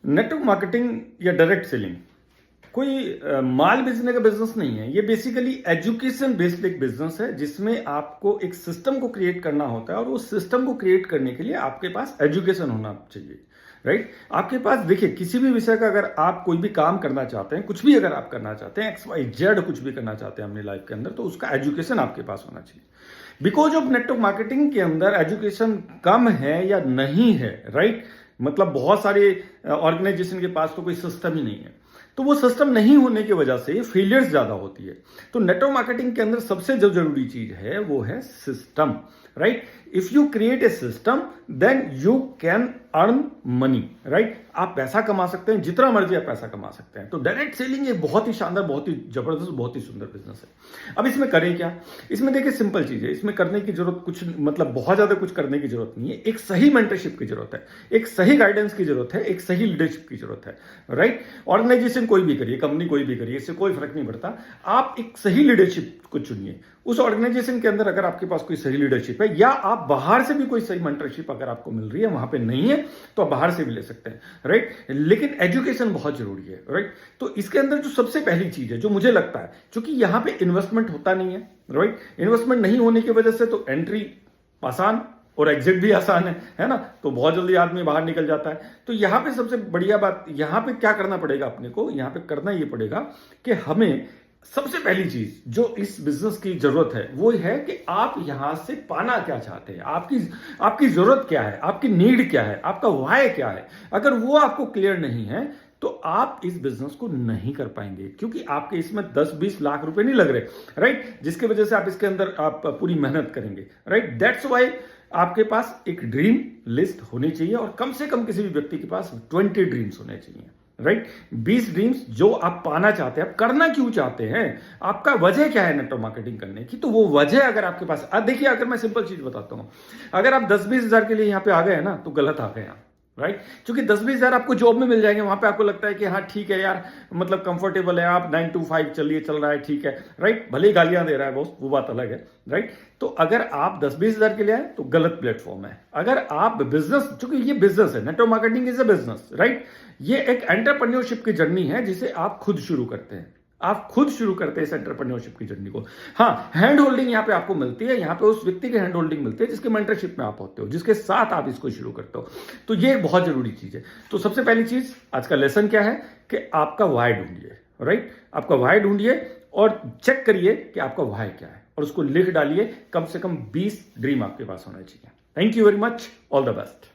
Network marketing या direct selling कोई माल बेचने का बिजनेस नहीं है। ये बेसिकली एजुकेशन बेस्ड एक बिजनेस है जिसमें आपको एक सिस्टम को क्रिएट करना होता है और उस सिस्टम को क्रिएट करने के लिए आपके पास एजुकेशन होना चाहिए। राइट, आपके पास देखिए किसी भी विषय का अगर आप कोई भी काम करना चाहते हैं, कुछ भी अगर आप करना चाहते हैं, XYZ कुछ भी करना चाहते हैं अपनी लाइफ के अंदर, तो उसका एजुकेशन आपके पास होना चाहिए। बिकॉज ऑफ नेटवर्क मार्केटिंग के अंदर एजुकेशन कम है या नहीं है, राइट, मतलब बहुत सारे ऑर्गेनाइजेशन के पास तो कोई सिस्टम ही नहीं है, तो वो सिस्टम नहीं होने की वजह से फेलियर्स ज्यादा होती है। तो नेटवर्क मार्केटिंग के अंदर सबसे जो जरूरी चीज है वो है system. Right, if you create a system then you can earn money. Right, आप पैसा कमा सकते हैं, जितना मर्जी आप पैसा कमा सकते हैं। तो डायरेक्ट सेलिंग एक बहुत ही शानदार, बहुत ही जबरदस्त, बहुत ही सुंदर बिजनेस है। अब इसमें करें क्या? इसमें देखिए सिंपल चीज है, इसमें करने की जरूरत कुछ मतलब बहुत ज्यादा कुछ करने की जरूरत नहीं है। एक सही मेंटरशिप की जरूरत है, एक सही गाइडेंस की जरूरत है, एक सही लीडरशिप की जरूरत है। राइट, ऑर्गेनाइजेशन कोई भी करिए, कंपनी कोई भी करिए, इससे कोई फर्क नहीं पड़ता। आप एक सही लीडरशिप को चुनिए। उस ऑर्गेनाइजेशन के अंदर अगर आपके पास कोई सही लीडरशिप है या आप बाहर से भी कोई सही मेंटरशिप अगर आपको मिल रही है, वहां पे नहीं है तो आप बाहर से भी ले सकते हैं। राइट, लेकिन एजुकेशन बहुत जरूरी है। राइट, तो इसके अंदर जो सबसे पहली चीज है जो मुझे लगता है, क्योंकि यहां पे इन्वेस्टमेंट होता नहीं है। राइट, इन्वेस्टमेंट नहीं होने की वजह से तो एंट्री आसान और एग्जिट भी आसान है ना, तो बहुत जल्दी आदमी बाहर निकल जाता है। तो यहां पे सबसे बढ़िया बात, यहां पे क्या करना पड़ेगा अपने को, यहां पे करना ये पड़ेगा कि हमें सबसे पहली चीज जो इस बिजनेस की जरूरत है वो है कि आप यहां से पाना क्या चाहते हैं, आपकी जरूरत क्या है, आपकी नीड क्या है, आपका वाय क्या है। अगर वो आपको क्लियर नहीं है तो आप इस बिजनेस को नहीं कर पाएंगे, क्योंकि आपके इसमें 10-20 लाख रुपए नहीं लग रहे। राइट, जिसकी वजह से आप इसके अंदर आप पूरी मेहनत करेंगे। राइट, दैट्स वाई आपके पास एक ड्रीम लिस्ट होनी चाहिए और कम से कम किसी भी व्यक्ति के पास 20 ड्रीम्स होने चाहिए। राइट, 20 ड्रीम्स जो आप पाना चाहते हैं। आप करना क्यों चाहते हैं, आपका वजह क्या है नेटवर्क मार्केटिंग करने की, तो वो वजह अगर आपके पास, देखिए अगर मैं सिंपल चीज बताता हूं, अगर आप 10-20 हजार के लिए यहां पे आ गए ना तो गलत आ गए आप। राइट, क्योंकि 10-20 हजार आपको जॉब में मिल जाएंगे, वहां पे आपको लगता है कि हाँ ठीक है यार, मतलब कंफर्टेबल है, आप 9 to 5 चलिए चल रहा है, ठीक है। राइट, भले ही गालियां दे रहा है बॉस, वो बात अलग है। राइट, तो अगर आप 10-20 हजार के लिए आए तो गलत प्लेटफॉर्म है। अगर आप बिजनेस, क्योंकि ये बिजनेस है, network marketing is a business. Right, ये एक एंटरप्रेन्योरशिप की जर्नी है जिसे आप खुद शुरू करते हैं, आप खुद शुरू करते हैं इस एंटरप्रेन्योरशिप की जर्नी को। हाँ, हैंड होल्डिंग यहां पे आपको मिलती है, यहां पे उस व्यक्ति की हैंड होल्डिंग मिलती है जिसके मेंटरशिप में आप होते हो, जिसके साथ आप इसको शुरू करते हो। तो ये एक बहुत जरूरी चीज है। तो सबसे पहली चीज आज का लेसन क्या है कि आपका वाई ढूंढिए। राइट, आपका वाई ढूंढिए और चेक करिए कि आपका वाई क्या है और उसको लिख डालिए। कम से कम 20 ड्रीम आपके पास होना चाहिए। Thank you very much, all the best.